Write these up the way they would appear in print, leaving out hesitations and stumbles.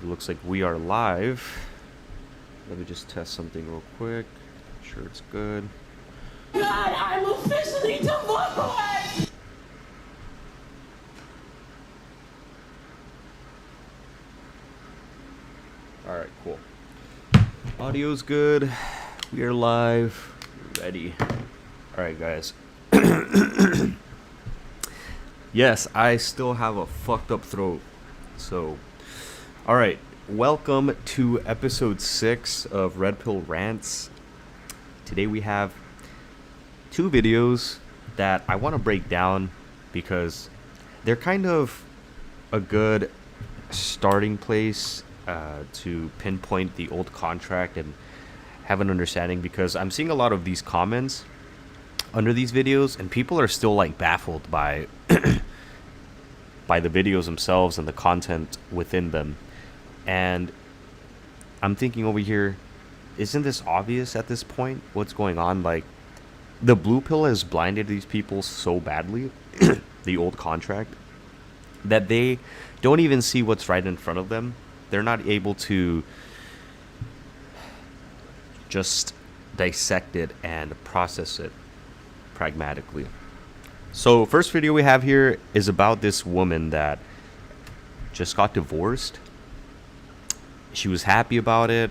Looks like we are live. Let me just test something real quick. Make sure it's good. God, I'm officially divorced! Alright, cool. Audio's good. We are live. Ready. Alright, guys. Yes, I still have a fucked up throat. So, alright. Welcome to episode 6 of Red Pill Rants. Today we have 2 videos that I want to break down because they're kind of a good starting place to pinpoint the old contract and have an understanding, because I'm seeing a lot of these comments under these videos and people are still like baffled by by the videos themselves and the content within them. And I'm thinking over here, isn't this obvious at this point? What's going on? Like, the blue pill has blinded these people so badly, the old contract, that they don't even see what's right in front of them. They're not able to just dissect it and process it pragmatically. So, first video we have here is about this woman that just got divorced. She was happy about it,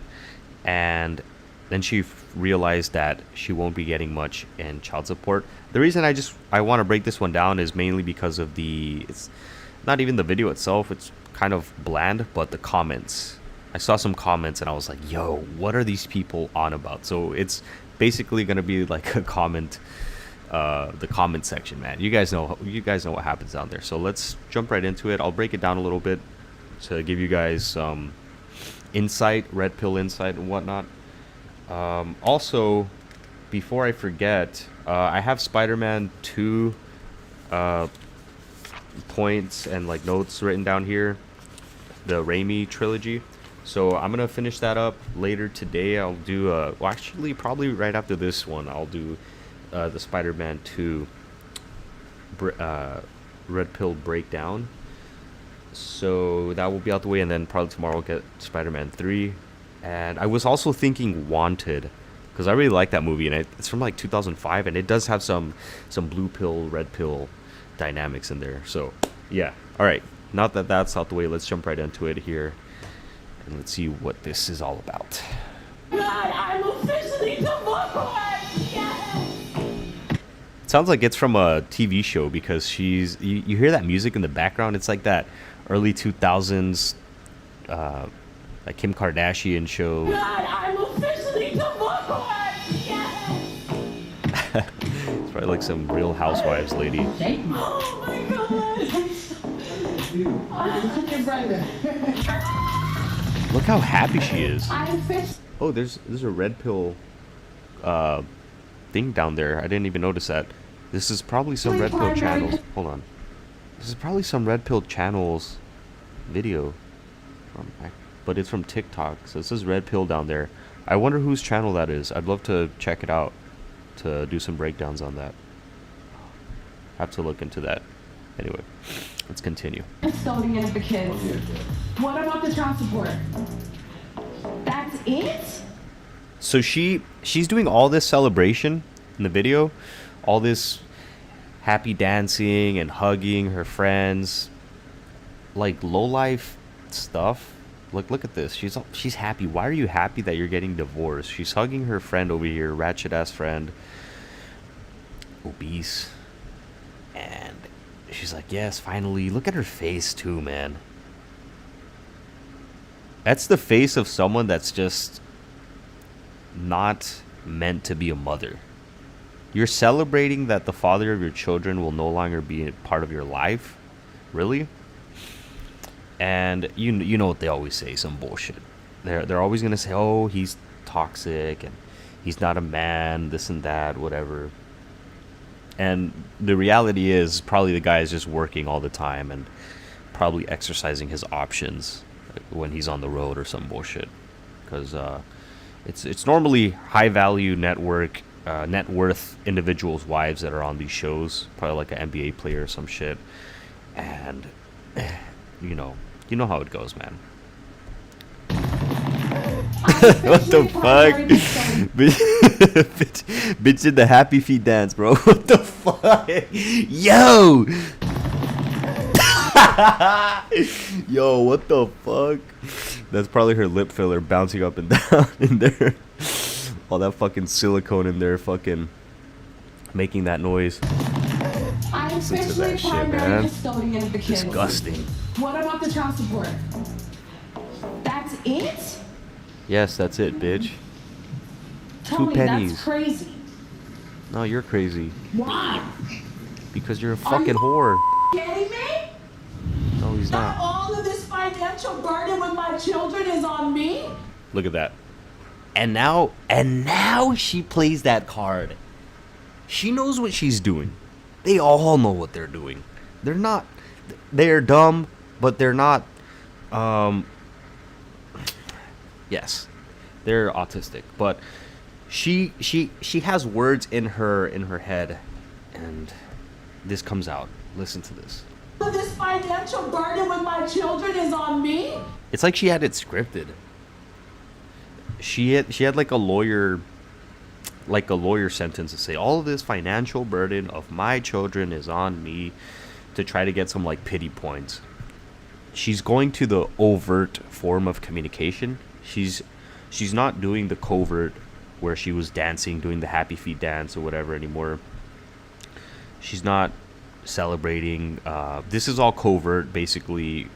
and then she realized that she won't be getting much in child support. The reason I want to break this one down is mainly because of it's not even the video itself, it's kind of bland, but the comments. I saw some comments and I was like, yo, what are these people on about? So it's basically going to be like a comment, the comment section, man. You guys know what happens down there. So let's jump right into it. I'll break it down a little bit to give you guys some insight, red pill insight and whatnot. Also, before I forget, I have Spider-Man 2 points and like notes written down here, the Raimi trilogy. So I'm gonna finish that up later today. I'll do well, actually probably right after this one I'll do the Spider-Man 2 red pill breakdown. So that will be out the way, and then probably tomorrow I'll get Spider-Man 3. And I was also thinking Wanted, because I really like that movie, and it's from like 2005, and it does have some blue pill, red pill dynamics in there. So yeah, all right, now that that's out the way, let's jump right into it here, and let's see what this is all about. God, I'm officially divorced! Yes! It sounds like it's from a TV show, because you hear that music in the background. It's like that early 2000s like Kim Kardashian show. God, I'm officially divorced! Yes! It's probably like some Real Housewives lady. Oh my God! Look how happy she is. I'm fixed. Oh, there's a red pill thing down there. I didn't even notice that. This is probably some red pill channels. Hold on. This is probably some red pill channels video. But it's from TikTok. So it says red pill down there. I wonder whose channel that is. I'd love to check it out to do some breakdowns on that. Have to look into that. Anyway, let's continue. Custodian of the kids. What about the child support? That's it? So she's doing all this celebration in the video, all this happy dancing and hugging her friends, like low life stuff. Look at this. She's happy. Why are you happy that you're getting divorced? She's hugging her friend over here, ratchet ass friend, obese, and she's like, yes, finally. Look at her face too, man. That's the face of someone that's just not meant to be a mother. You're celebrating that the father of your children will no longer be a part of your life? Really? And you know what they always say, some bullshit. They're always going to say, oh, he's toxic and he's not a man, this and that, whatever. And the reality is probably the guy is just working all the time and probably exercising his options when he's on the road or some bullshit. Because it's normally high value network net worth individuals' wives that are on these shows, probably like an NBA player or some shit. And you know how it goes, man. What the fuck? bitch did the happy feet dance, bro. What the fuck? Yo! Yo, what the fuck? That's probably her lip filler bouncing up and down in there. All that fucking silicone in there fucking making that noise. I'm Listen to officially that shit, primary man. custodian of the kids. Disgusting. What about the child support? That's it? Yes, that's it, bitch. Tony, 2 pennies. that's crazy. No, you're crazy. Why? Because you're a Are fucking you whore. kidding me? No, he's That not. all of this financial burden with my children is on me? Look at that. And now she plays that card. She knows what she's doing. They all know what they're doing. They're dumb, but they're not yes. They're autistic, but she has words in her head, and this comes out. Listen to this. All of this financial burden with my children is on me? It's like she had it scripted. She had like a lawyer sentence to say, all of this financial burden of my children is on me, to try to get some like pity points. She's going to the overt form of communication. She's not doing the covert where she was dancing, doing the happy feet dance or whatever anymore. She's not celebrating. This is all covert, basically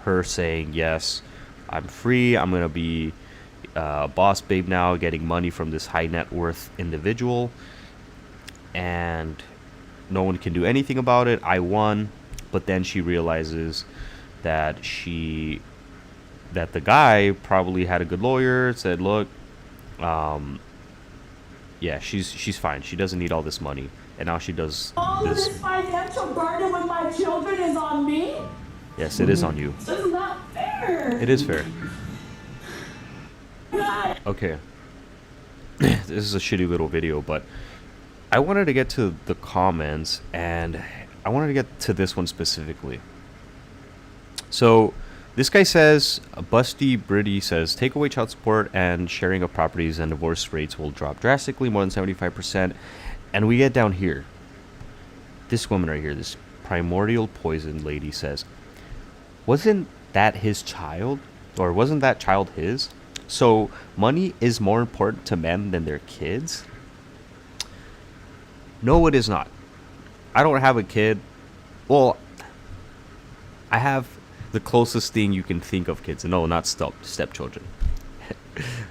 her saying, yes, I'm free, I'm gonna be boss babe now, getting money from this high net worth individual, and no one can do anything about it. I won. But then she realizes that the guy probably had a good lawyer, said, look, yeah, she's fine, she doesn't need all this money. And now she does All this. of this financial burden with my children is on me? Yes, it is on you. This is not fair. It is fair. God. Okay. This is a shitty little video, but I wanted to get to the comments, and I wanted to get to this one specifically. So this guy says, Busty Britty says, take away child support and sharing of properties and divorce rates will drop drastically, more than 75%. And we get down here. This woman right here, this primordial poison lady says, wasn't that his child? Or wasn't that child his? So money is more important to men than their kids? No, it is not. I don't have a kid. Well, I have the closest thing you can think of kids. No, not stepchildren.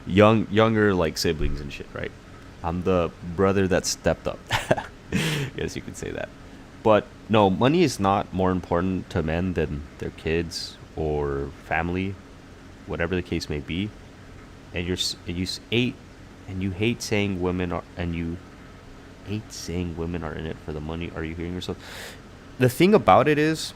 Younger like siblings and shit, right? I'm the brother that stepped up. Yes, you could say that. But no, money is not more important to men than their kids or family, whatever the case may be. And you hate saying women are in it for the money. Are you hearing yourself? The thing about it is,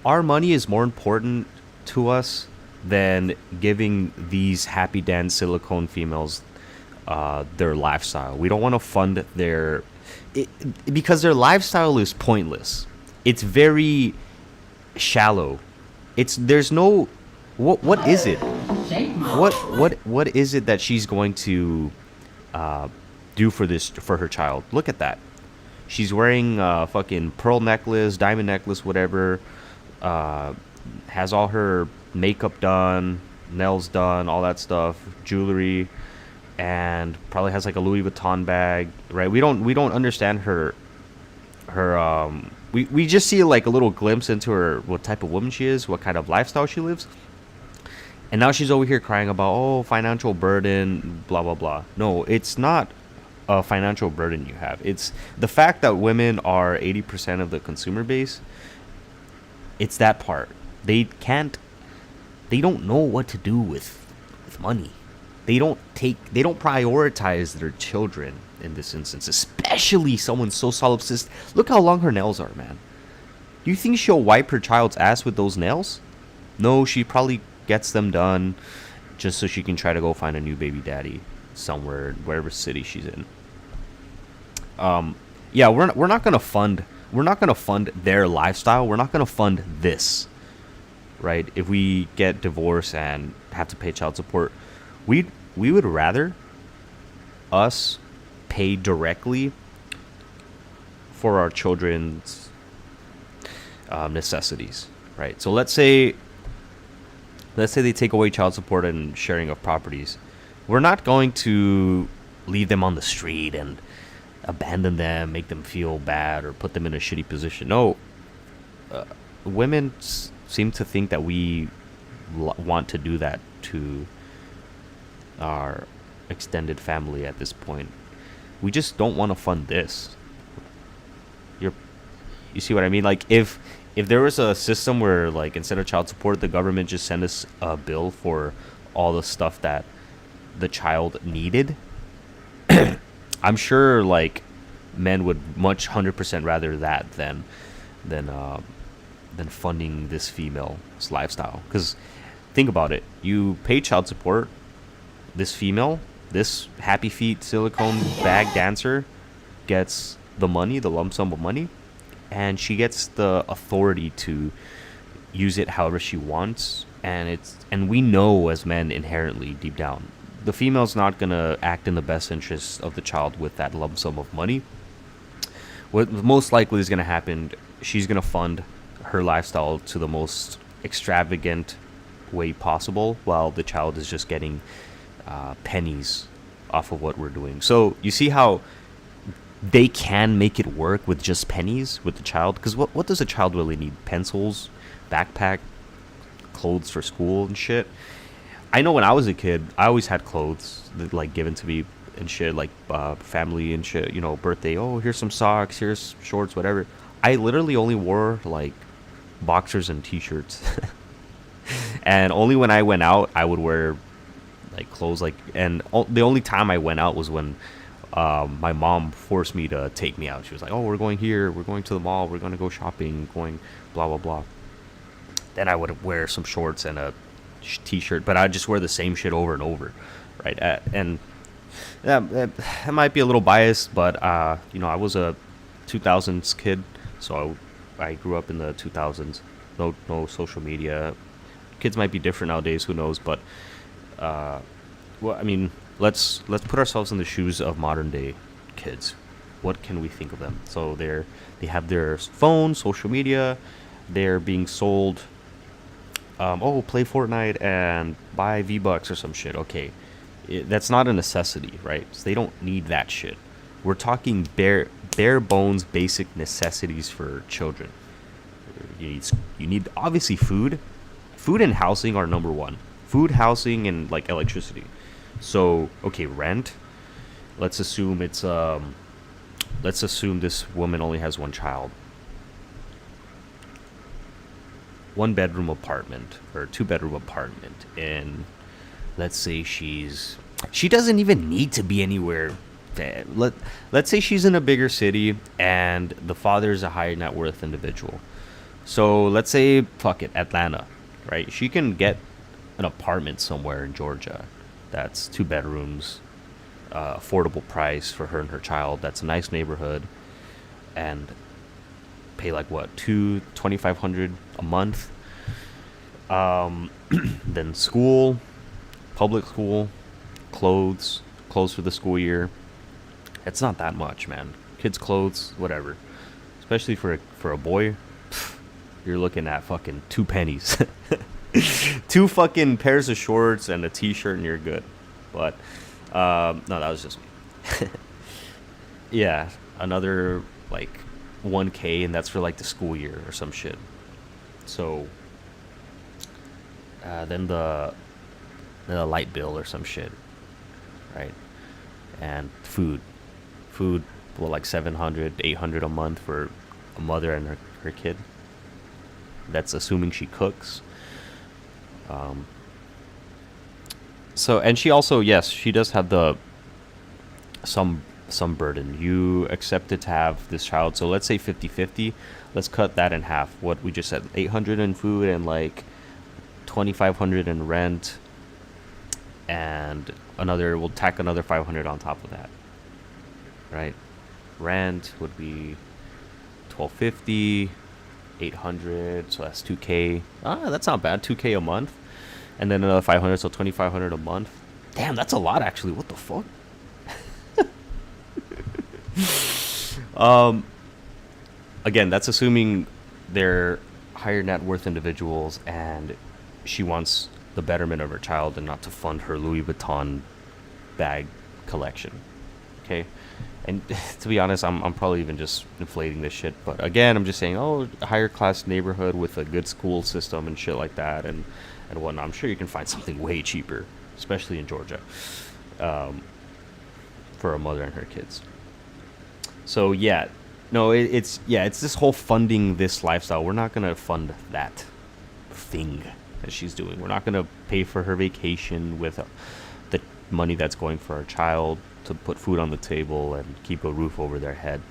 our money is more important to us than giving these happy dance silicone females their lifestyle. We don't want to fund because their lifestyle is pointless. It's very shallow. There's no what is it? What is it that she's going to do for her child? Look at that. She's wearing a fucking pearl necklace, diamond necklace, whatever. Has all her makeup done, nails done, all that stuff, jewelry, and probably has like a Louis Vuitton bag, right? We don't understand her we just see like a little glimpse into her, what type of woman she is, what kind of lifestyle she lives. And now she's over here crying about, financial burden, blah blah blah. No, it's not a financial burden you have. It's the fact that women are 80% of the consumer base. It's that part. They don't know what to do with money. They don't prioritize their children in this instance, especially someone so solipsist. Look how long her nails are, man. Do you think she'll wipe her child's ass with those nails? No, she probably gets them done just so she can try to go find a new baby daddy. somewhere, wherever city she's in. Yeah, we're not gonna fund their lifestyle. We're not gonna fund this, right? If we get divorced and have to pay child support, we would rather us pay directly for our children's necessities, right? So let's say they take away child support and sharing of properties. We're not going to leave them on the street and abandon them, make them feel bad, or put them in a shitty position. No, women seem to think that we want to do that to our extended family at this point. We just don't want to fund this. You see what I mean? Like, if there was a system where, like, instead of child support, the government just sent us a bill for all the stuff that the child needed, I'm sure, like, men would much 100% rather that than funding this female's lifestyle. Because think about it, you pay child support. This female, this happy feet silicone bag dancer, gets the money, the lump sum of money, and she gets the authority to use it however she wants. And we know as men inherently deep down, the female's not gonna act in the best interest of the child with that lump sum of money. What most likely is gonna happen, she's gonna fund her lifestyle to the most extravagant way possible, while the child is just getting pennies off of what we're doing. So you see how they can make it work with just pennies with the child? Because what does a child really need? Pencils, backpack, clothes for school and shit. I know when I was a kid, I always had clothes that, like, given to me and shit, like family and shit, you know, birthday. Oh, here's some socks, here's shorts, whatever. I literally only wore, like, boxers and t-shirts. And only when I went out, I would wear, like, clothes, like, and the only time I went out was when my mom forced me to take me out. She was like, oh, we're going here, we're going to the mall, we're going to go shopping, going blah blah blah. Then I would wear some shorts and a t-shirt, but I'd just wear the same shit over and over, right? And that might be a little biased, but you know, I was a 2000s kid, so I grew up in the 2000s. No social media. Kids might be different nowadays, who knows? But well, I mean, let's put ourselves in the shoes of modern day kids. What can we think of them? So they have their phone, social media. They're being sold. Play Fortnite and buy V-Bucks or some shit. Okay, that's not a necessity, right? So they don't need that shit. We're talking bare bones basic necessities for children. You need obviously food. Food and housing are number one. Food, housing, and, like, electricity. So, okay, rent. Let's assume this woman only has one child. 1-bedroom apartment or 2-bedroom apartment, and let's say she doesn't even need to be anywhere. Let's say she's in a bigger city and the father's a high net worth individual. So let's say, fuck it, Atlanta, right? She can get an apartment somewhere in Georgia that's 2 bedrooms, affordable price for her and her child. That's a nice neighborhood, and pay, like, what, $2,500 a month. Then school, public school, clothes for the school year. It's not that much, man. Kids' clothes, whatever. Especially for a boy, you're looking at fucking 2 pennies. 2 fucking pairs of shorts and a t-shirt and you're good. But no, that was just me. Yeah, another, like, 1K, and that's for, like, the school year or some shit. So then the light bill or some shit, right? And food, well, like $700-800 a month for a mother and her kid. That's assuming she cooks. So, and she also, yes, she does have some burden. You accepted to have this child, so let's say 50-50. Let's cut that in half. What we just said, $800 in food and, like, $2,500 in rent. and we'll tack another 500 on top of that, right? Rent would be 1250, 800, so that's 2k. That's not bad. 2k a month, and then another 500, so 2500 a month. Damn, that's a lot actually. What the fuck? Again, that's assuming they're higher net worth individuals and she wants the betterment of her child and not to fund her Louis Vuitton bag collection. Okay? And to be honest, I'm probably even just inflating this shit. But again, I'm just saying, a higher class neighborhood with a good school system and shit like that and whatnot. I'm sure you can find something way cheaper, especially in Georgia, for a mother and her kids. So yeah, no, it's this whole funding this lifestyle. We're not gonna fund that thing that she's doing. We're not gonna pay for her vacation with the money that's going for our child to put food on the table and keep a roof over their head.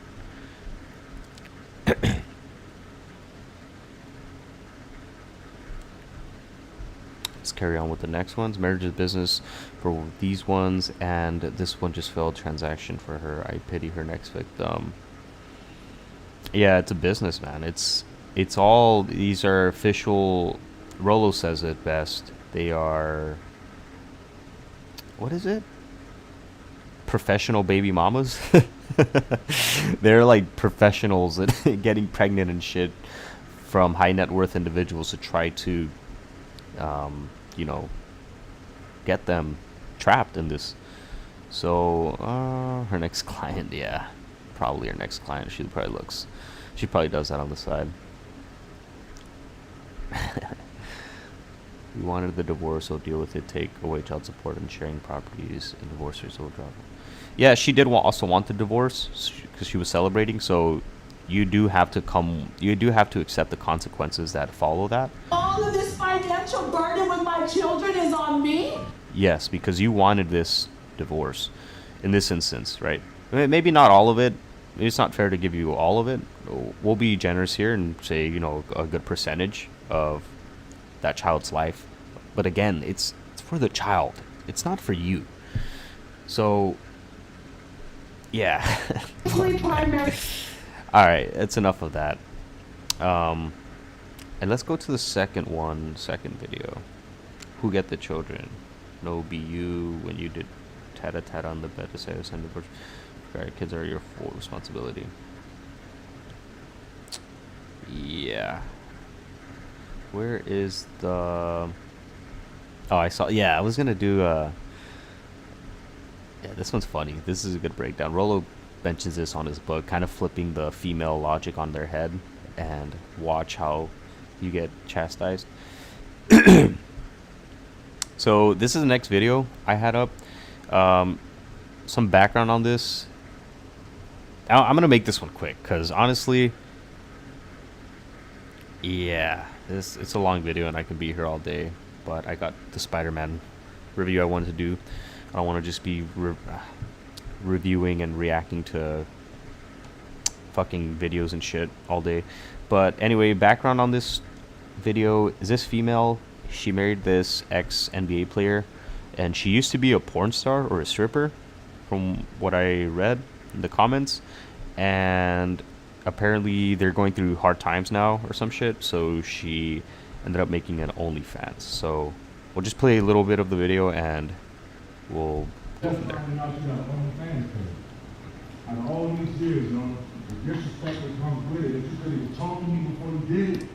Let's carry on with the next ones. Marriage is business for these ones, and this one just failed transaction for her. I pity her next victim. Yeah, it's a business, man. It's all, these are official. Rolo says it best. They are, what is it? Professional baby mamas. They're like professionals at getting pregnant and shit from high net worth individuals to try to get them trapped in this. So her next client, yeah, probably her next client. She probably does that on the side. We wanted the divorce, so deal with it, take away child support and sharing properties, and divorcers will drop. Yeah, she did also want the divorce because she was celebrating, so you do have to accept the consequences that follow that. All of this financial burden with my children is on me? Yes, because you wanted this divorce in this instance, right? Maybe not all of it. It's not fair to give you all of it. We'll be generous here and say, a good percentage of that child's life. But again, it's for the child. It's not for you. So, yeah. All right, that's enough of that. And let's go to the second video. Who get the children? No, be you when you did tat-a-tat on the bed to say send divorce. Alright, kids are your full responsibility. Yeah. Where is the... Oh, I saw... Yeah, I was gonna do... Yeah, this one's funny. This is a good breakdown. Rolo mentions this on his book, kind of flipping the female logic on their head, and watch how you get chastised. So this is the next video I had up. Some background on this. I'm gonna make this one quick because honestly, yeah, it's a long video and I can be here all day. But I got the Spider-Man review I wanted to do. I don't want to just be reviewing and reacting to fucking videos and shit all day. But anyway, background on this video is this female. She married this ex-NBA player, and she used to be a porn star or a stripper, from what I read in the comments. And apparently they're going through hard times now or some shit, so she ended up making an OnlyFans. So we'll just play a little bit of the video and we'll go from there. Out of all these years, the disrespect that comes with it, that you could even talk to me before you did it,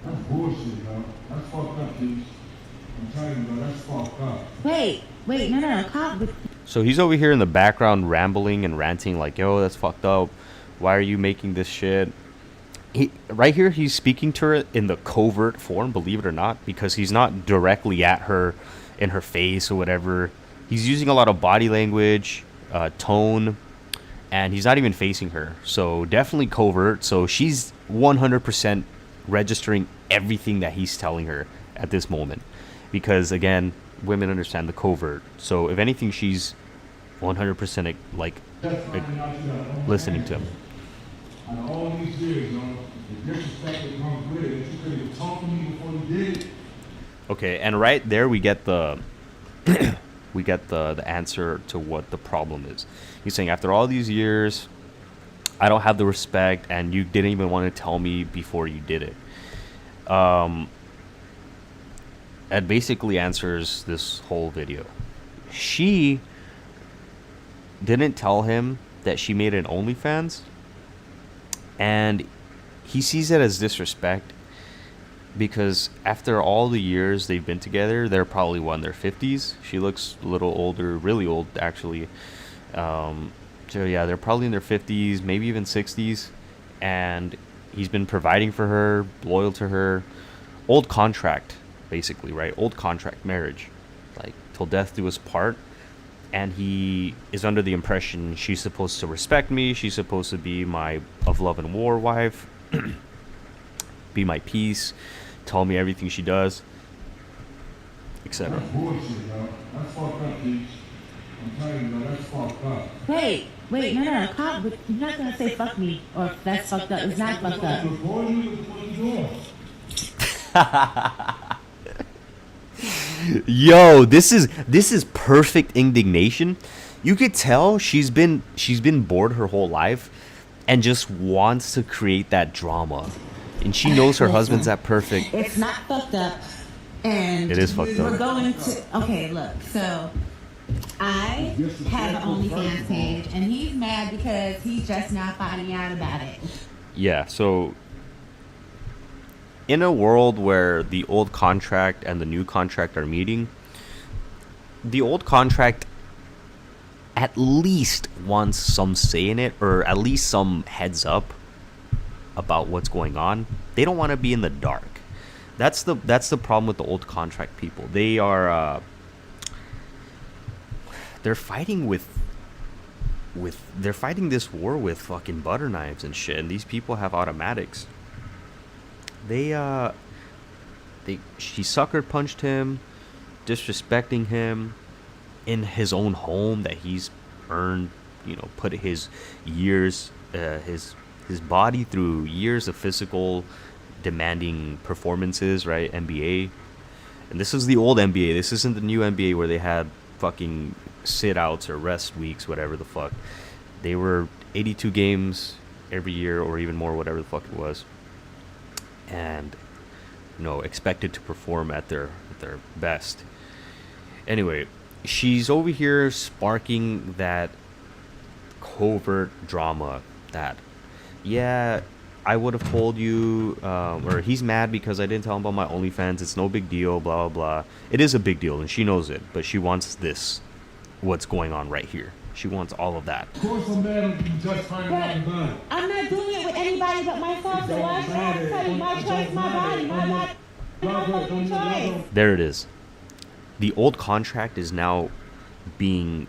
that's bullshit, bro. That's fucked up, dude. I'm telling you, bro, that's fucked up. Wait, no, cop. So he's over here in the background rambling and ranting like, yo, that's fucked up. Why are you making this shit? Right here, he's speaking to her in the covert form, believe it or not, because he's not directly at her in her face or whatever. He's using a lot of body language, tone, and he's not even facing her. So definitely covert. So she's 100% registering everything that he's telling her at this moment. Because again, women understand the covert. So if anything, she's 100% like listening to him. Out of all these years, the disrespect that comes with it, that you could even talk to me before you did it. Okay, and right there we get the we get the answer to what the problem is. He's saying, after all these years, I don't have the respect, and you didn't even want to tell me before you did it. That basically answers this whole video. She didn't tell him that she made an OnlyFans, and he sees it as disrespect because after all the years they've been together, they're probably in their 50s. She looks a little older, really old actually. So yeah, they're probably in their 50s, maybe even 60s, and he's been providing for her, loyal to her. Old contract, basically, right? Old contract, marriage, like till death do us part. And he is under the impression she's supposed to respect me, she's supposed to be my of love and war wife, be my peace, tell me everything she does, etc. That's bullshit, yo. That's fucked up, Peach. I'm telling you, that's fucked up. Wait, no, Cop, but you're not gonna say fuck me, or that's fucked up. It's not fucked up. Yo, this is perfect indignation. You could tell she's been bored her whole life and just wants to create that drama. And she knows her husband's that perfect. It's not fucked up, and It is fucked we're up. going to. Okay, look. So I have an OnlyFans page, and he's mad because he's just now finding out about it. Yeah, so in a world where the old contract and the new contract are meeting, the old contract at least wants some say in it, or at least some heads up about what's going on. They don't want to be in the dark. That's the problem with the old contract people. They are they're fighting they're fighting this war with fucking butter knives and shit, and these people have automatics. She sucker punched him, disrespecting him in his own home that he's earned, put his years, his body through years of physical demanding performances, right? NBA. And this is the old NBA. This isn't the new NBA where they had fucking sit outs or rest weeks, whatever the fuck. They were 82 games every year or even more, whatever the fuck it was. And expected to perform at their best. Anyway, she's over here sparking that covert drama that, yeah, I would have told you, or he's mad because I didn't tell him about my OnlyFans. It's no big deal, blah, blah, blah. It is a big deal, and she knows it, but she wants what's going on right here. She wants all of that. Of course I'm mad at you just finding out about it. I'm not doing it with anybody but myself, so why should I tell you my choice, my body, my fucking choice? There it is. The old contract is now being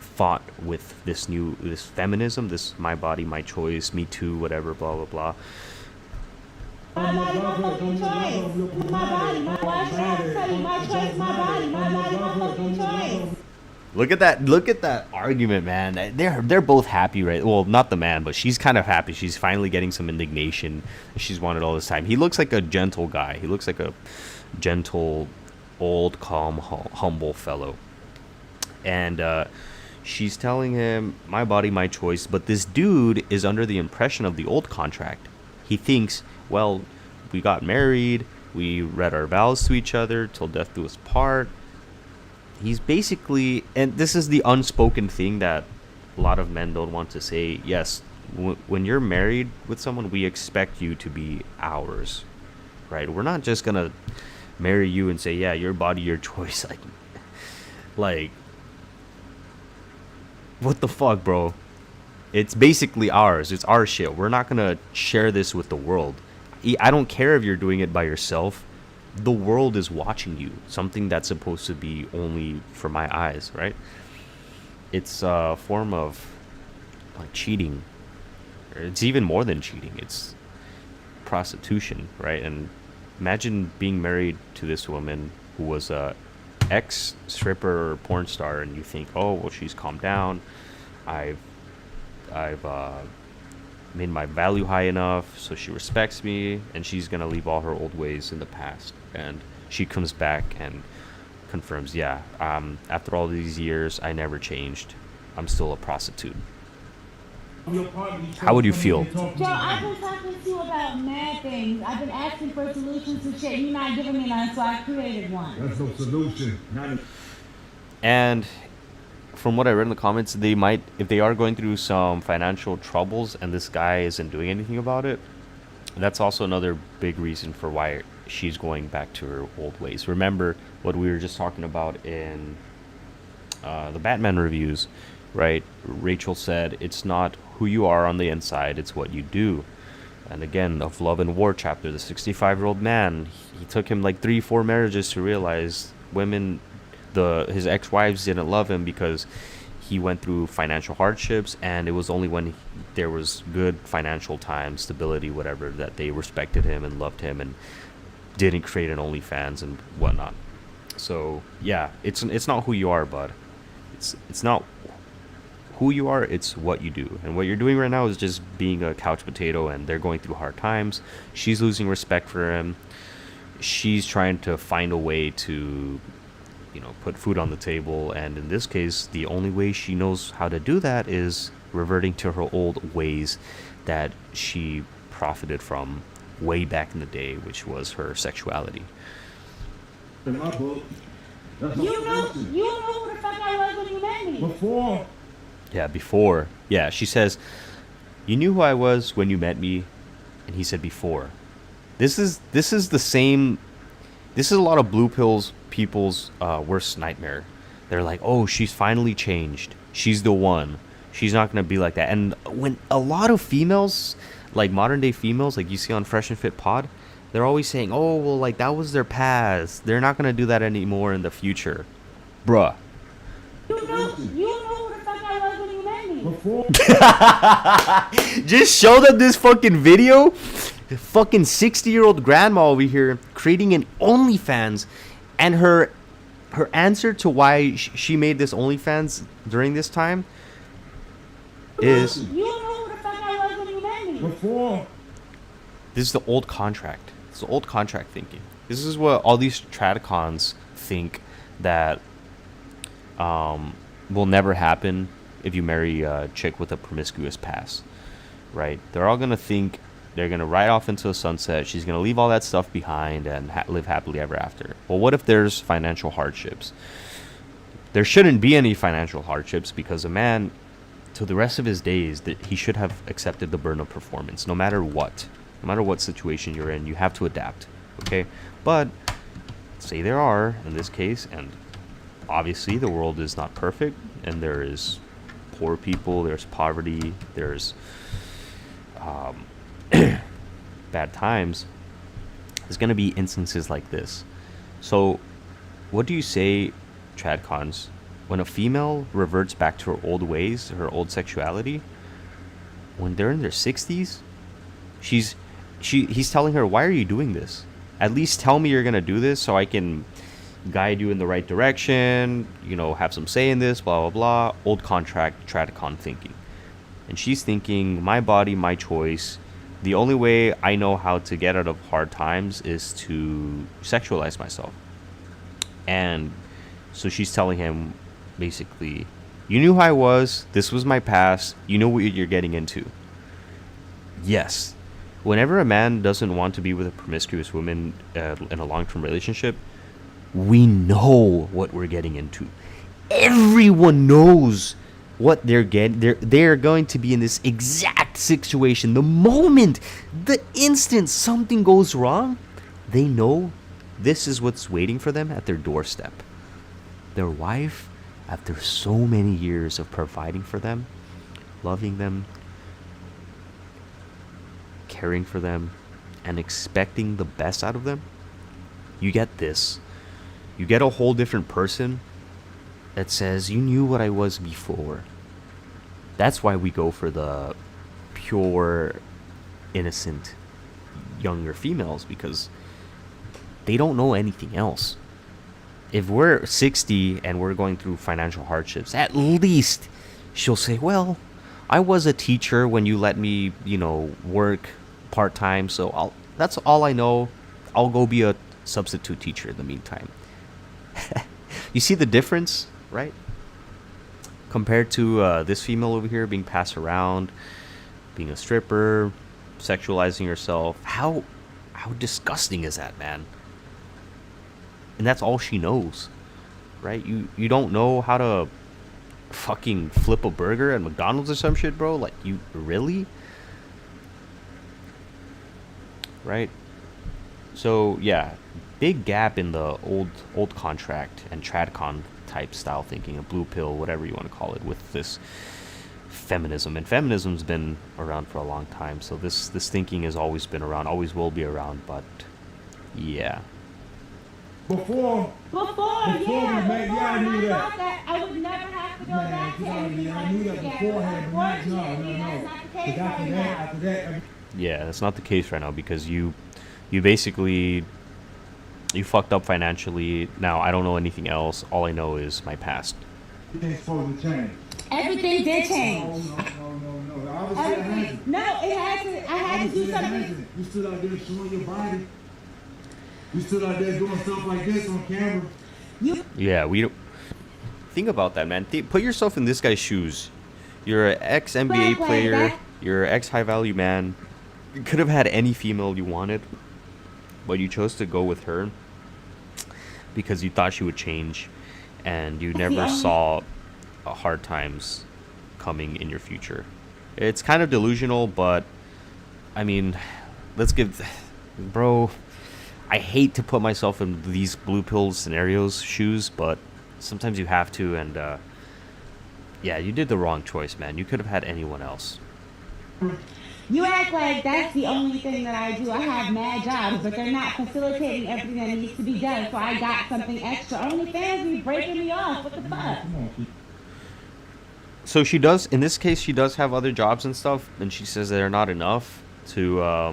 fought with this feminism, this my body, my choice, me too, whatever, blah, blah, blah. My body, my fucking choice. My body, why should I tell you my choice, my body, my fucking choice? Look at that argument, man. They're both happy, right? Well, not the man, but she's kind of happy. She's finally getting some indignation she's wanted all this time. He looks like a gentle guy. He looks like a gentle, old, calm, humble fellow. And she's telling him, my body, my choice. But this dude is under the impression of the old contract. He thinks, well, we got married. We read our vows to each other till death do us part. He's basically, and this is the unspoken thing that a lot of men don't want to say. Yes, when you're married with someone, we expect you to be ours, right? We're not just gonna marry you and say, yeah, your body, your choice. Like, what the fuck, bro? It's basically ours. It's our shit. We're not gonna share this with the world. I don't care if you're doing it by yourself. The world is watching you, something that's supposed to be only for my eyes, right? It's a form of cheating. It's even more than cheating. It's prostitution, right? And imagine being married to this woman who was a ex-stripper or porn star, and you think, oh, well, she's calmed down. I've made my value high enough so she respects me, and she's gonna leave all her old ways in the past, and she comes back and confirms, yeah. After all these years, I never changed. I'm still a prostitute. How would you feel? Joe, I've been talking to you about mad things. I've been asking for solutions to shit. You're not giving me none, so I created one. That's no solution. And from what I read in the comments, they might, if they are going through some financial troubles and this guy isn't doing anything about it, that's also another big reason for why she's going back to her old ways. Remember what we were just talking about in the Batman reviews, right? Rachel said it's not who you are on the inside, it's what you do. And again, of Love and War chapter, the 65-year-old man, he took him like 3-4 marriages to realize women, his ex-wives didn't love him because he went through financial hardships, and it was only when there was good financial time, stability, whatever, that they respected him and loved him and didn't create an OnlyFans and whatnot. So yeah, it's not who you are, bud. It's not who you are, it's what you do. And what you're doing right now is just being a couch potato, and they're going through hard times. She's losing respect for him. She's trying to find a way to, put food on the table, and in this case, the only way she knows how to do that is reverting to her old ways that she profited from way back in the day, which was her sexuality. In my book, that's You know who the fuck I was when you met me. before. Yeah, before. Yeah, she says, you knew who I was when you met me, and he said before. This is the same. This is a lot of blue pills people's worst nightmare. They're like, oh, she's finally changed. She's the one. She's not gonna be like that. And when a lot of females, like modern day females, like you see on Fresh and Fit Pod, they're always saying, oh, well, like that was their past. They're not gonna do that anymore in the future, bruh. You know who the fuck I was when you met me. Before. Just show them this fucking video. The fucking 60-year-old grandma over here creating an OnlyFans, and her answer to why she made this OnlyFans during this time is, You know who the fuck I was when you met me. Before. this is the old contract. It's the old contract thinking. This is what all these tradicons think that will never happen if you marry a chick with a promiscuous past, right? They're all gonna think they're gonna ride off into the sunset. She's gonna leave all that stuff behind and live happily ever after. Well, what if there's financial hardships? There shouldn't be any financial hardships, because a man, to the rest of his days, that he should have accepted the burden of performance, no matter what situation you're in. You have to adapt, okay? But say there are in this case, and obviously the world is not perfect, and there is poor people, there's poverty, there's bad times. There's going to be instances like this. So what do you say, tradcons, when a female reverts back to her old ways, her old sexuality, when they're in their 60s? He's telling her, why are you doing this? At least tell me you're going to do this so I can guide you in the right direction, have some say in this, blah, blah, blah. Old contract, tradicon thinking. And she's thinking, my body, my choice. The only way I know how to get out of hard times is to sexualize myself. And so she's telling him, basically, you knew who I was, this was my past, you know what you're getting into. Yes. Whenever a man doesn't want to be with a promiscuous woman in a long-term relationship, we know what we're getting into. Everyone knows what they're getting. They're going to be in this exact situation. The instant something goes wrong, they know this is what's waiting for them at their doorstep. Their wife, after so many years of providing for them, loving them, caring for them, and expecting the best out of them, you get this. You get a whole different person that says, you knew what I was before. That's why we go for the pure, innocent, younger females, because they don't know anything else. If we're 60 and we're going through financial hardships, at least she'll say, well, I was a teacher when you let me, work part-time, so that's all I know. I'll go be a substitute teacher in the meantime. You see the difference, right? Compared to this female over here being passed around, being a stripper, sexualizing herself. How disgusting is that, man? And that's all she knows, right? You don't know how to fucking flip a burger at McDonald's or some shit, bro? Like, you really? Right? So yeah, big gap in the old contract and tradcon type style thinking, a blue pill, whatever you want to call it, with this feminism. And feminism's been around for a long time, so this thinking has always been around, always will be around. But yeah, Before I knew that. I would never have to go back to anything. I knew that beforehand, but no. Because after that, yeah, that's not the case right now, because you basically, you fucked up financially. Now I don't know anything else. All I know is my past. everything's supposed to change. Everything did change. No. Obviously, it hasn't. No, it had to. I had to do something. You stood out there showing your body. You stood out there doing stuff like this on camera. Yeah, we don't think about that, man. Put yourself in this guy's shoes. You're an ex NBA player. You're an ex high value man. You could have had any female you wanted, but you chose to go with her because you thought she would change, and you never saw hard times coming in your future. It's kind of delusional, but I mean, bro, I hate to put myself in these blue pill scenarios shoes, but sometimes you have to. And yeah, you did the wrong choice, man. You could have had anyone else. You act like that's the only thing that I do. I have mad jobs, but they're not facilitating everything that needs to be done. So I got something extra. OnlyFans be breaking me off. What the fuck? So she does, in this case, she does have other jobs and stuff, and she says they're not enough to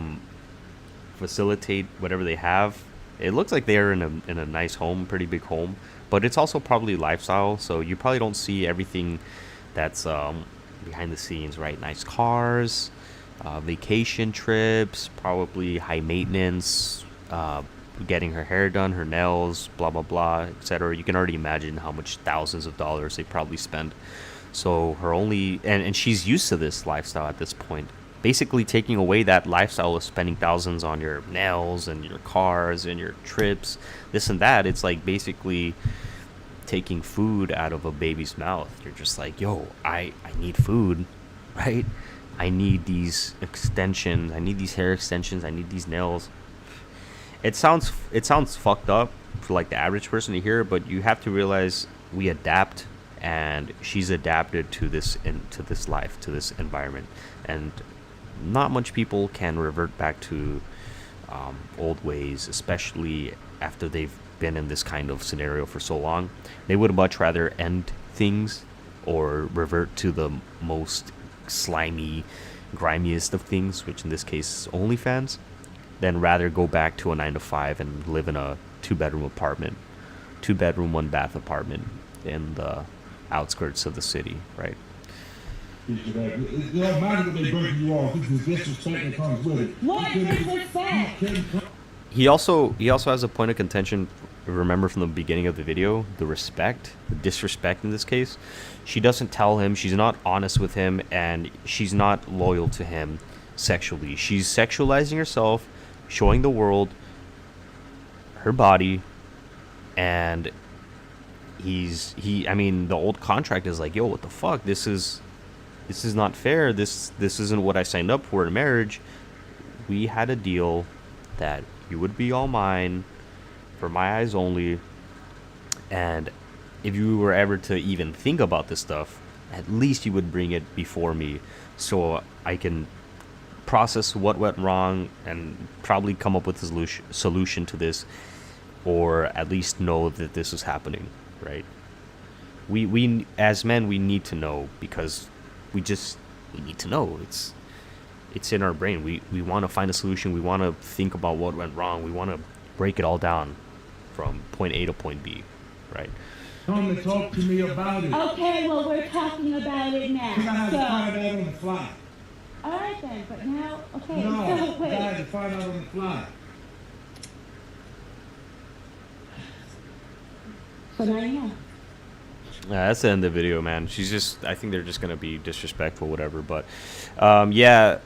facilitate whatever they have. It looks like they're in a nice home, pretty big home, but it's also probably lifestyle. So you probably don't see everything that's behind the scenes, right? Nice cars, vacation trips, probably high maintenance, getting her hair done, her nails, blah blah blah, etc. You can already imagine how much thousands of dollars they probably spend. So her only, and she's used to this lifestyle at this point. Basically taking away that lifestyle of spending thousands on your nails and your cars and your trips, this and that. It's like basically taking food out of a baby's mouth. You're just like, yo, I need food, right? I need these extensions. I need these hair extensions. I need these nails. It sounds fucked up for like the average person to hear, but you have to realize we adapt, and she's adapted to this life, to this environment, and not much people can revert back to old ways, especially after they've been in this kind of scenario for so long. They would much rather end things or revert to the most slimy, grimiest of things, which in this case is OnlyFans, than rather go back to a 9-to-5 and live in a 2-bedroom apartment, 2-bedroom 1-bath apartment in the outskirts of the city, right? It doesn't matter that they break you off. It's the disrespect that comes with it. What disrespect? He also has a point of contention. Remember from the beginning of the video, the disrespect in this case. She doesn't tell him, she's not honest with him, and she's not loyal to him sexually. She's sexualizing herself, showing the world her body, and I mean, the old contract is like, yo, what the fuck? This is not fair. This isn't what I signed up for in marriage. We had a deal that you would be all mine, for my eyes only, and if you were ever to even think about this stuff, at least you would bring it before me so I can process what went wrong and probably come up with a solution to this, or at least know that this is happening, right? We as men, we need to know, because we need to know. It's in our brain. We want to find a solution. We want to think about what went wrong. We want to break it all down from point A to point B, right? Come and talk to me about it. Okay, well, we're talking about it now. Because I had to find out on the fly. All right then, but now, okay, No, so I had wait. to find out on the fly. So now you know. That's the end of the video, man. I think they're just gonna be disrespectful, whatever. But, yeah,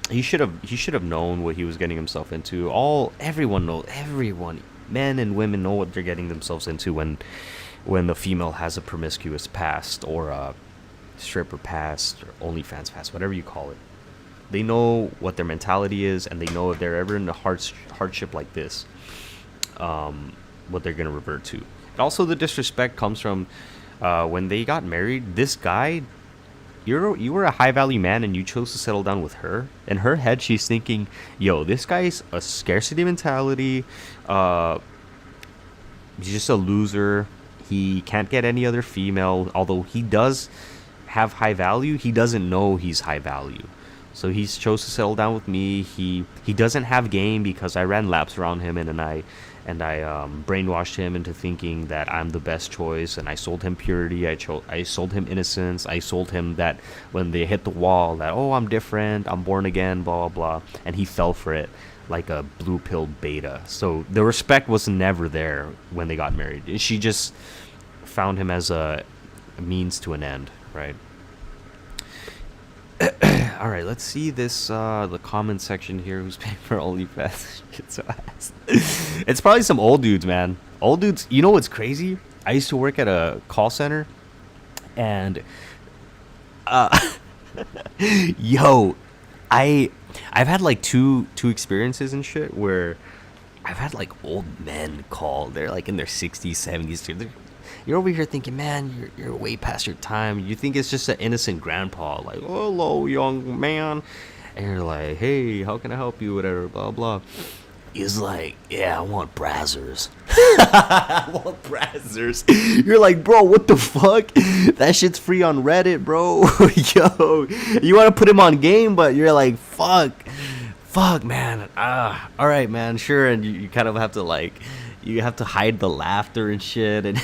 he should have known what he was getting himself into. Everyone, men and women know what they're getting themselves into when the female has a promiscuous past or a stripper past or OnlyFans past, whatever you call it. They know what their mentality is, and they know if they're ever in a hardship like this, what they're gonna revert to. And also, the disrespect comes from when they got married. This guy, you were a high value man, and you chose to settle down with her. In her head, she's thinking, "Yo, this guy's a scarcity mentality. He's just a loser. He can't get any other female. Although he does have high value, he doesn't know he's high value. So he's chose to settle down with me. He doesn't have game because I ran laps around him and I brainwashed him into thinking that I'm the best choice, and I sold him purity. I sold him innocence. I sold him that when they hit the wall, that I'm different, I'm born again, blah blah blah, and he fell for it like a blue pill beta. So the respect was never there when they got married. She just found him as a means to an end, right? All right, let's see this the comment section here. Who's paying for OnlyFans? It's probably some old dudes, man. Old dudes. You know what's crazy? I used to work at a call center, and yo, I've had like two experiences and shit where I've had like old men call. They're like in their 60s, 70s. You're over here thinking, man, you're way past your time. You think it's just an innocent grandpa, like, oh, hello, young man. And you're like, hey, how can I help you, whatever, blah, blah. He's like, yeah, I want brazzers. I want brazzers. You're like, bro, what the fuck? That shit's free on Reddit, bro. Yo, you want to put him on game, but you're like, fuck, man. All right, man, sure. And you kind of have to, like, you have to hide the laughter and shit. And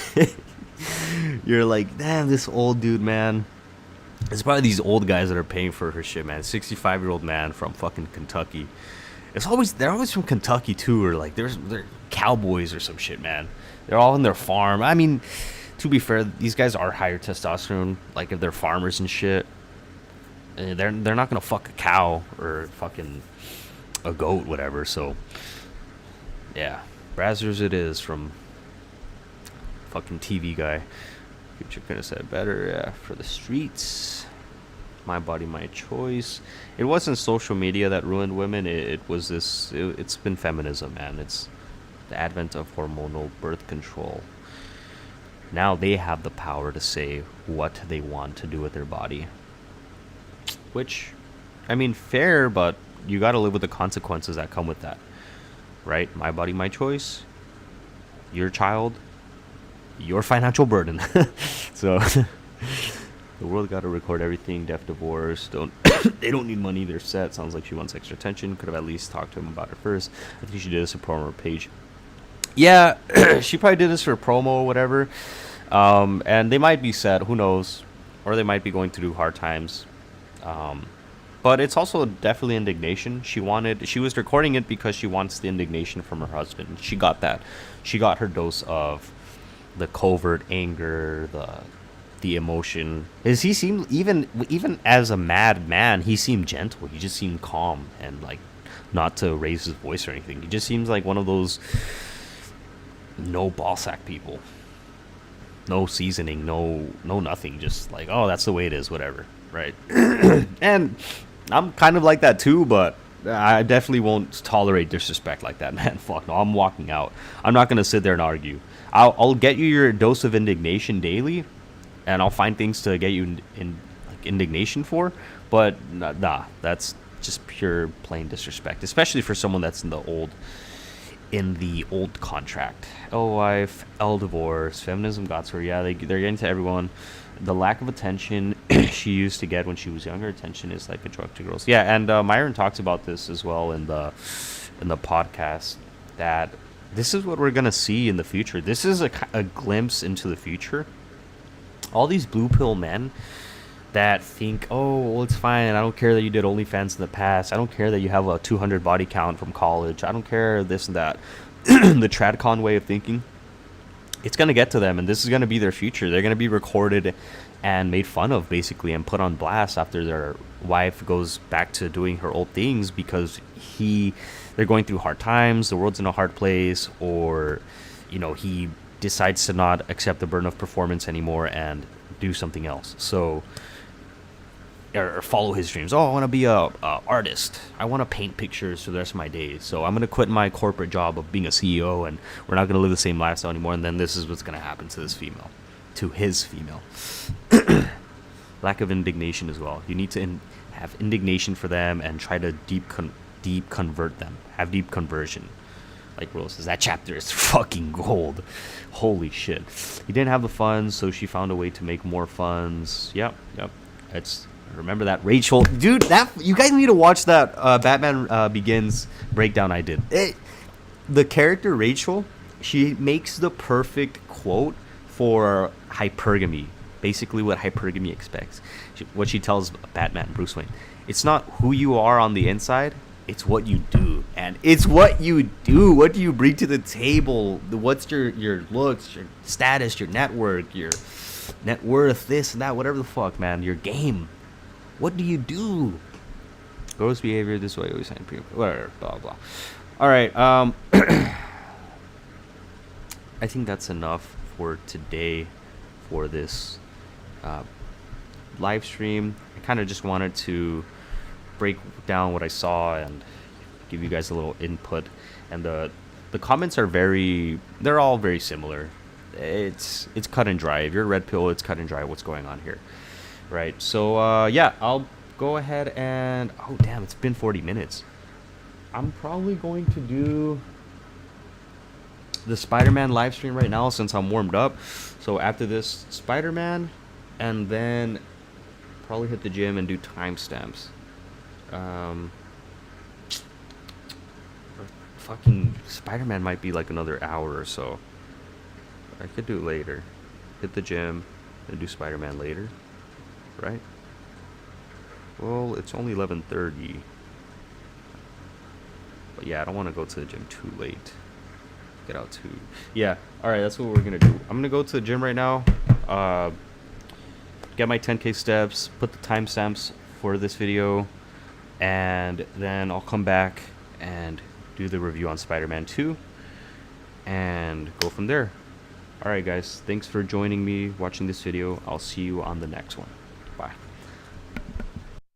you're like, damn, this old dude, man. It's probably these old guys that are paying for her shit, man. 65-year-old man from fucking Kentucky. They're always from Kentucky too, or like they're cowboys or some shit, man. They're all in their farm. I mean, to be fair, these guys are higher testosterone. Like if they're farmers and shit, they're not gonna fuck a cow or fucking a goat, whatever. So yeah, brazzers it is from fucking TV guy. Future could have said better. Yeah, for the streets. My body, my choice. It wasn't social media that ruined women. It was this. It's been feminism, man. It's the advent of hormonal birth control. Now they have the power to say what they want to do with their body. Which, I mean, fair, but you got to live with the consequences that come with that, right? My body, my choice. Your child, your financial burden. So. The world got to record everything. Deaf, divorce. They don't need money. They're set. Sounds like she wants extra attention. Could have at least talked to him about it first. I think she did this for promo page. Yeah, she probably did this for promo or whatever. And they might be sad. Who knows? Or they might be going through hard times. But it's also definitely indignation. She was recording it because she wants the indignation from her husband. She got that. She got her dose of the covert anger, the emotion. Is he seemed even as a mad man, he seemed gentle. He just seemed calm and like not to raise his voice or anything. He just seems like one of those no ball sack people. No seasoning, no nothing. Just like, oh, that's the way it is, whatever, right? And I'm kind of like that too, but I definitely won't tolerate disrespect like that, man. Fuck no, I'm walking out. I'm not gonna sit there and argue. I'll get you your dose of indignation daily. And I'll find things to get you in like indignation for, but nah, that's just pure plain disrespect, especially for someone that's in the old contract. L wife, L divorce, feminism got to her. Yeah, they're getting to everyone. The lack of attention she used to get when she was younger, attention is like a drug to girls. Yeah, and Myron talks about this as well in the podcast, that this is what we're gonna see in the future. This is a glimpse into the future. All these blue pill men that think, oh, well, it's fine. I don't care that you did OnlyFans in the past. I don't care that you have a 200 body count from college. I don't care this and that. The TradCon way of thinking. it's going to get to them, and this is going to be their future. They're going to be recorded and made fun of, basically, and put on blast after their wife goes back to doing her old things because they're going through hard times, the world's in a hard place, or, you know, he decides to not accept the burden of performance anymore and do something else. So, or follow his dreams. Oh, I want to be a artist. I want to paint pictures for the rest of my days. So I'm going to quit my corporate job of being a CEO, and we're not going to live the same lifestyle anymore. And then this is what's going to happen to his female. Lack of indignation as well. You need to have indignation for them and try to deep convert them. Have deep conversion. Like Rose says, that chapter is fucking gold. Holy shit. He didn't have the funds, so she found a way to make more funds. Yep. Remember that Rachel, dude, that you guys need to watch that Batman Begins breakdown I did. The character Rachel, she makes the perfect quote for hypergamy. Basically what hypergamy expects. What she tells Batman, Bruce Wayne. It's not who you are on the inside, it's what you do. And it's what you do. What do you bring to the table? What's your looks, your status, your network, your net worth, this and that, whatever the fuck, man. Your game. What do you do? Gross behavior this way, always sign whatever, blah blah. All right, I think that's enough for today for this live stream. I kind of just wanted to break down what I saw and give you guys a little input. And the comments are they're all very similar. It's cut and dry. If you're a red pill, it's cut and dry what's going on here. Right, so yeah, I'll go ahead and oh damn, it's been 40 minutes. I'm probably going to do the Spider-Man live stream right now since I'm warmed up. So after this, Spider-Man, and then probably hit the gym and do timestamps. Fucking Spider-Man might be like another hour or so. I could do it later. Hit the gym and do Spider-Man later. Right? Well, it's only 11:30. But yeah, I don't want to go to the gym too late. Get out too. Yeah. All right, that's what we're gonna do. I'm gonna go to the gym right now. Get my 10K steps. Put the timestamps for this video, and then I'll come back and do the review on Spider-Man 2, and go from there. All right, guys. Thanks for joining me, watching this video. I'll see you on the next one.